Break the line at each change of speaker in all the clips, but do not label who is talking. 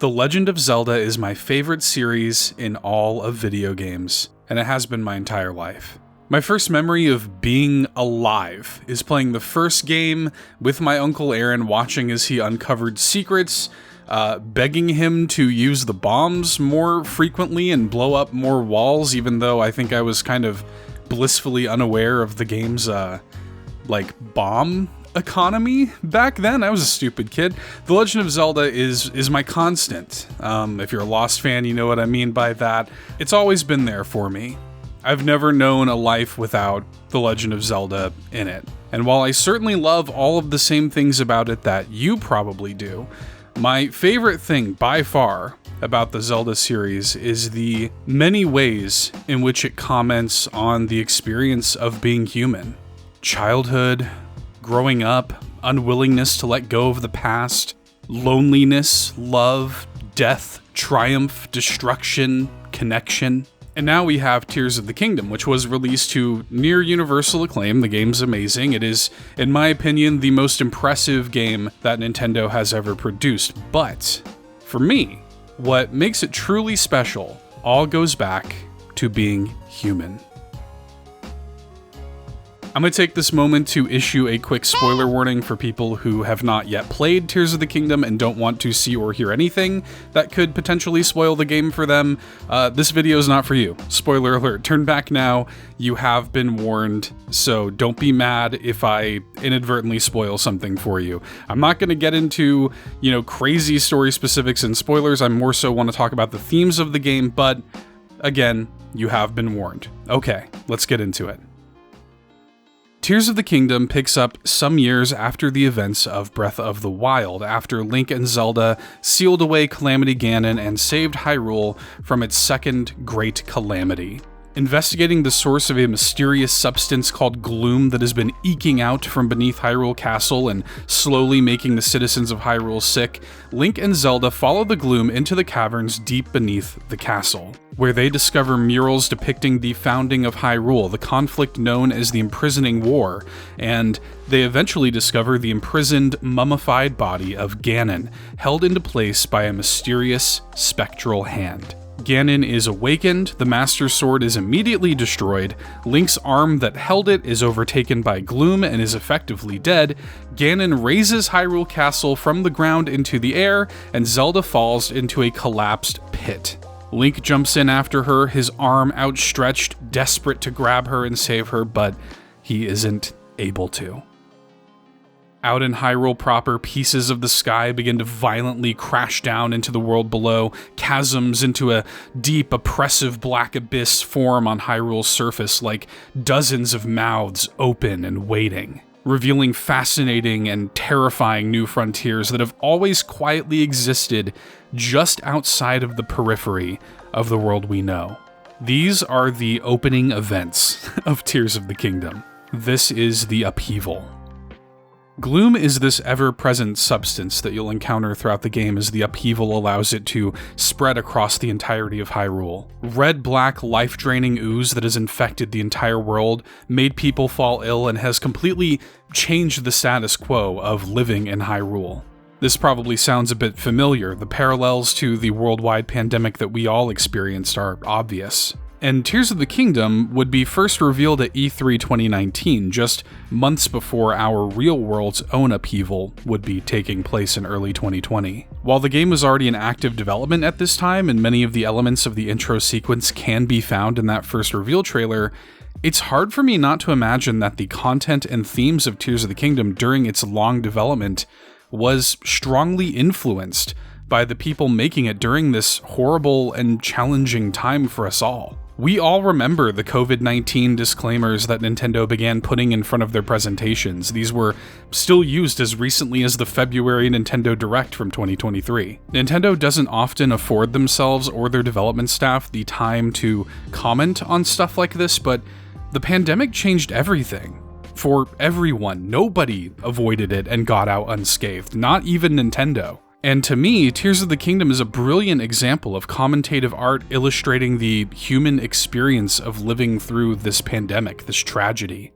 The Legend of Zelda is my favorite series in all of video games, and it has been my entire life. My first memory of being alive is playing the first game with my Uncle Aaron, watching as he uncovered secrets, begging him to use the bombs more frequently and blow up more walls, even though I think I was kind of blissfully unaware of the game's, bomb economy back then. I was a stupid kid. The Legend of Zelda is my constant. If you're a Lost fan, you know what I mean by that. It's always been there for me. I've never known a life without The Legend of Zelda in it. And while I certainly love all of the same things about it that you probably do, my favorite thing by far about the Zelda series is the many ways in which it comments on the experience of being human. Childhood, growing up, unwillingness to let go of the past, loneliness, love, death, triumph, destruction, connection. And now we have Tears of the Kingdom, which was released to near universal acclaim. The game's amazing. It is, in my opinion, the most impressive game that Nintendo has ever produced. But for me, what makes it truly special all goes back to being human. I'm going to take this moment to issue a quick spoiler warning for people who have not yet played Tears of the Kingdom and don't want to see or hear anything that could potentially spoil the game for them. This video is not for you. Spoiler alert. Turn back now. You have been warned, so don't be mad if I inadvertently spoil something for you. I'm not going to get into, crazy story specifics and spoilers. I more so want to talk about the themes of the game, but again, you have been warned. Okay, let's get into it. Tears of the Kingdom picks up some years after the events of Breath of the Wild, after Link and Zelda sealed away Calamity Ganon and saved Hyrule from its second great calamity. Investigating the source of a mysterious substance called Gloom that has been eking out from beneath Hyrule Castle and slowly making the citizens of Hyrule sick, Link and Zelda follow the Gloom into the caverns deep beneath the castle, where they discover murals depicting the founding of Hyrule, the conflict known as the Imprisoning War, and they eventually discover the imprisoned, mummified body of Ganon, held into place by a mysterious, spectral hand. Ganon is awakened, the Master Sword is immediately destroyed, Link's arm that held it is overtaken by Gloom and is effectively dead, Ganon raises Hyrule Castle from the ground into the air, and Zelda falls into a collapsed pit. Link jumps in after her, his arm outstretched, desperate to grab her and save her, but he isn't able to. Out in Hyrule proper, pieces of the sky begin to violently crash down into the world below. Chasms into a deep, oppressive black abyss form on Hyrule's surface like dozens of mouths open and waiting, revealing fascinating and terrifying new frontiers that have always quietly existed just outside of the periphery of the world we know. These are the opening events of Tears of the Kingdom. This is the upheaval. Gloom is this ever-present substance that you'll encounter throughout the game as the upheaval allows it to spread across the entirety of Hyrule. Red-black, life-draining ooze that has infected the entire world, made people fall ill, and has completely changed the status quo of living in Hyrule. This probably sounds a bit familiar. The parallels to the worldwide pandemic that we all experienced are obvious. And Tears of the Kingdom would be first revealed at E3 2019, just months before our real world's own upheaval would be taking place in early 2020. While the game was already in active development at this time, and many of the elements of the intro sequence can be found in that first reveal trailer, it's hard for me not to imagine that the content and themes of Tears of the Kingdom during its long development was strongly influenced by the people making it during this horrible and challenging time for us all. We all remember the COVID-19 disclaimers that Nintendo began putting in front of their presentations. These were still used as recently as the February Nintendo Direct from 2023. Nintendo doesn't often afford themselves or their development staff the time to comment on stuff like this, but the pandemic changed everything. For everyone, nobody avoided it and got out unscathed, not even Nintendo. And to me, Tears of the Kingdom is a brilliant example of commentative art illustrating the human experience of living through this pandemic, this tragedy.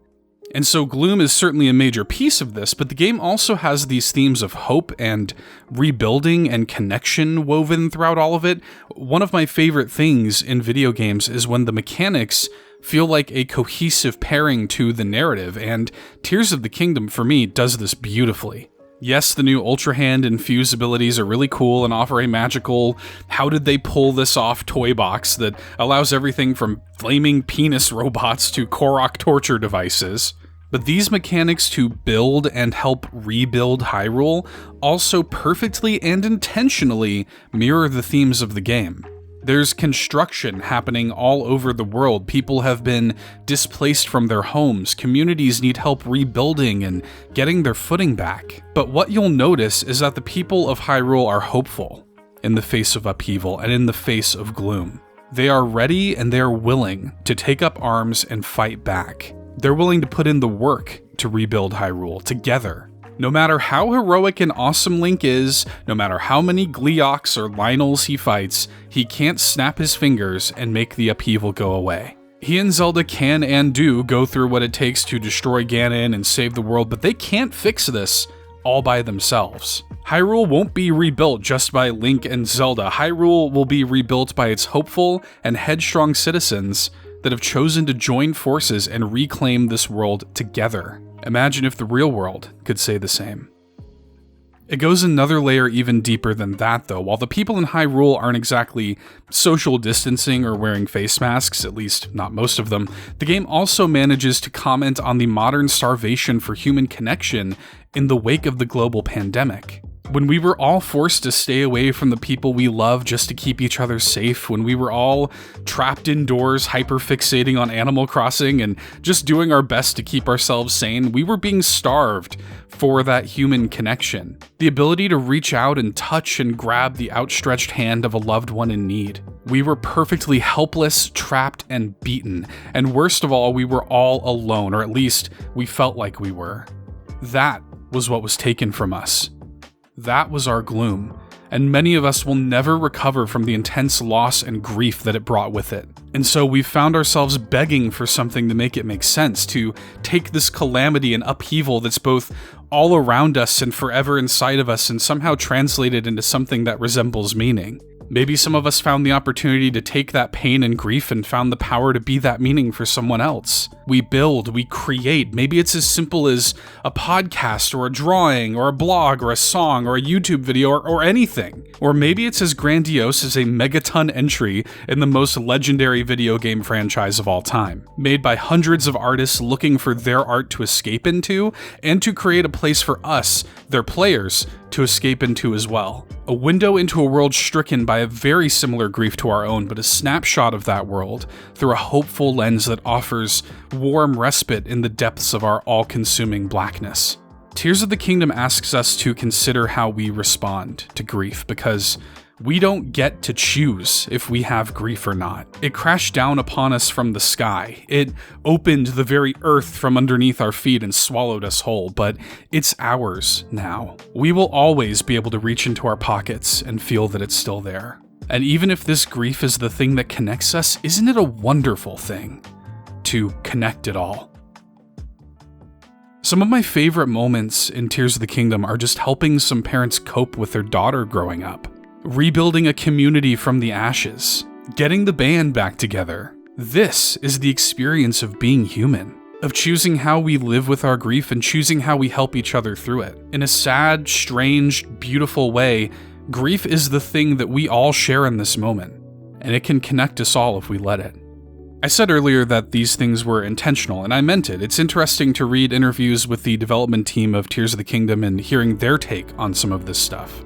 And so Gloom is certainly a major piece of this, but the game also has these themes of hope and rebuilding and connection woven throughout all of it. One of my favorite things in video games is when the mechanics feel like a cohesive pairing to the narrative, and Tears of the Kingdom, for me, does this beautifully. Yes, the new Ultra Hand and Fuse abilities are really cool and offer a magical how-did-they-pull-this-off toy box that allows everything from flaming penis robots to Korok torture devices. But these mechanics to build and help rebuild Hyrule also perfectly and intentionally mirror the themes of the game. There's construction happening all over the world. People have been displaced from their homes. Communities need help rebuilding and getting their footing back. But what you'll notice is that the people of Hyrule are hopeful in the face of upheaval and in the face of gloom. They are ready and they are willing to take up arms and fight back. They're willing to put in the work to rebuild Hyrule together. No matter how heroic and awesome Link is, no matter how many Gleeoks or Lynels he fights, he can't snap his fingers and make the upheaval go away. He and Zelda can and do go through what it takes to destroy Ganon and save the world, but they can't fix this all by themselves. Hyrule won't be rebuilt just by Link and Zelda. Hyrule will be rebuilt by its hopeful and headstrong citizens that have chosen to join forces and reclaim this world together. Imagine if the real world could say the same. It goes another layer even deeper than that, though. While the people in Hyrule aren't exactly social distancing or wearing face masks, at least not most of them, the game also manages to comment on the modern starvation for human connection in the wake of the global pandemic. When we were all forced to stay away from the people we love just to keep each other safe, when we were all trapped indoors, hyperfixating on Animal Crossing and just doing our best to keep ourselves sane, we were being starved for that human connection. The ability to reach out and touch and grab the outstretched hand of a loved one in need. We were perfectly helpless, trapped, and beaten. And worst of all, we were all alone, or at least we felt like we were. That was what was taken from us. That was our gloom, and many of us will never recover from the intense loss and grief that it brought with it. And so we've found ourselves begging for something to make it make sense, to take this calamity and upheaval that's both all around us and forever inside of us and somehow translate it into something that resembles meaning. Maybe some of us found the opportunity to take that pain and grief and found the power to be that meaning for someone else. We build, we create. Maybe it's as simple as a podcast or a drawing or a blog or a song or a YouTube video or anything. Or maybe it's as grandiose as a megaton entry in the most legendary video game franchise of all time, made by hundreds of artists looking for their art to escape into and to create a place for us, their players, to escape into as well. A window into a world stricken by a very similar grief to our own, but a snapshot of that world through a hopeful lens that offers warm respite in the depths of our all-consuming blackness. Tears of the Kingdom asks us to consider how we respond to grief, because we don't get to choose if we have grief or not. It crashed down upon us from the sky. It opened the very earth from underneath our feet and swallowed us whole, but it's ours now. We will always be able to reach into our pockets and feel that it's still there. And even if this grief is the thing that connects us, isn't it a wonderful thing to connect it all? Some of my favorite moments in Tears of the Kingdom are just helping some parents cope with their daughter growing up. Rebuilding a community from the ashes, getting the band back together. This is the experience of being human, of choosing how we live with our grief and choosing how we help each other through it. In a sad, strange, beautiful way, grief is the thing that we all share in this moment, and it can connect us all if we let it. I said earlier that these things were intentional, and I meant it. It's interesting to read interviews with the development team of Tears of the Kingdom and hearing their take on some of this stuff.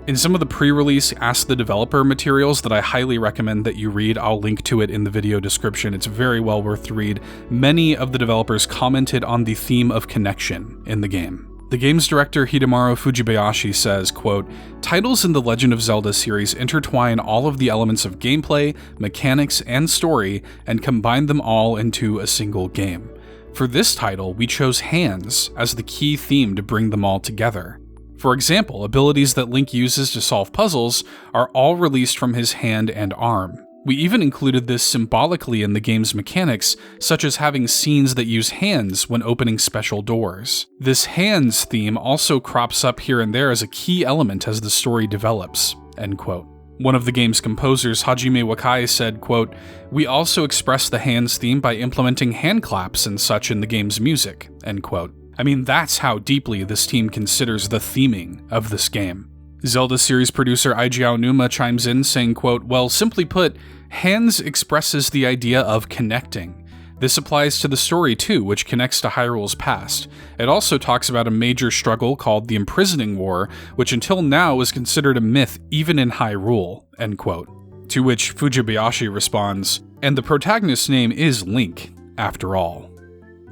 In some of the pre-release Ask the Developer materials that I highly recommend that you read, I'll link to it in the video description. It's very well worth the read. Many of the developers commented on the theme of connection in the game. The game's director Hidemaru Fujibayashi says, quote, "Titles in the Legend of Zelda series intertwine all of the elements of gameplay, mechanics, and story and combine them all into a single game. For this title, we chose hands as the key theme to bring them all together. For example, abilities that Link uses to solve puzzles are all released from his hand and arm. We even included this symbolically in the game's mechanics, such as having scenes that use hands when opening special doors. This hands theme also crops up here and there as a key element as the story develops." End quote. One of the game's composers, Hajime Wakai, said, quote, "We also express the hands theme by implementing hand claps and such in the game's music." End quote. I mean, that's how deeply this team considers the theming of this game. Zelda series producer Eiji Aonuma chimes in saying, quote, "Well, simply put, hands expresses the idea of connecting. This applies to the story too, which connects to Hyrule's past. It also talks about a major struggle called the Imprisoning War, which until now is considered a myth even in Hyrule." End quote. To which Fujibayashi responds, "And the protagonist's name is Link, after all."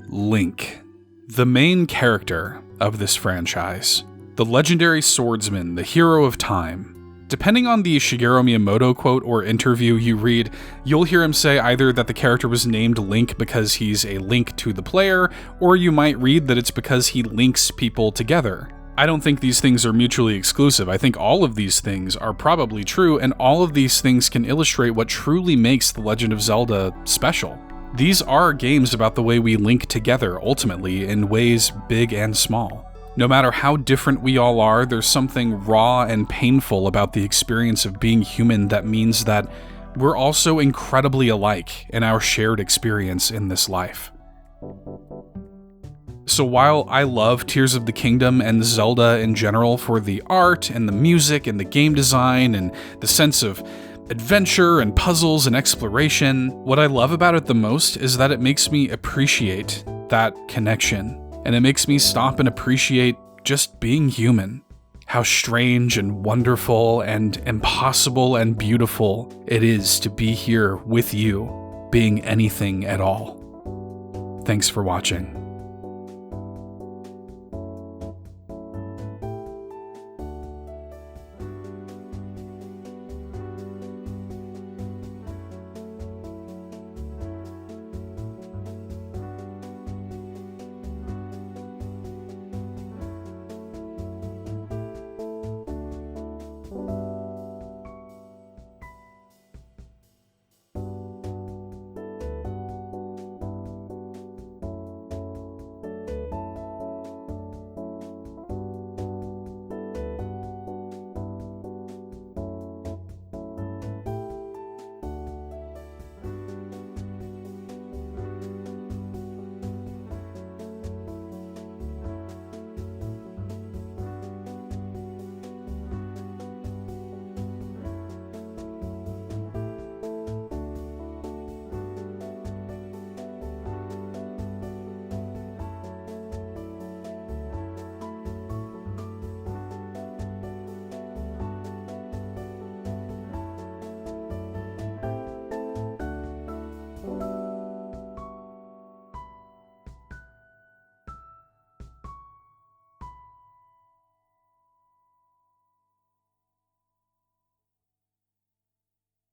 Link. The main character of this franchise. The legendary swordsman, the hero of time. Depending on the Shigeru Miyamoto quote or interview you read, you'll hear him say either that the character was named Link because he's a link to the player, or you might read that it's because he links people together. I don't think these things are mutually exclusive. I think all of these things are probably true, and all of these things can illustrate what truly makes The Legend of Zelda special. These are games about the way we link together, ultimately, in ways big and small. No matter how different we all are, there's something raw and painful about the experience of being human that means that we're also incredibly alike in our shared experience in this life. So while I love Tears of the Kingdom and Zelda in general for the art and the music and the game design and the sense of adventure and puzzles and exploration, what I love about it the most is that it makes me appreciate that connection. And it makes me stop and appreciate just being human. How strange and wonderful and impossible and beautiful it is to be here with you, being anything at all. Thanks for watching.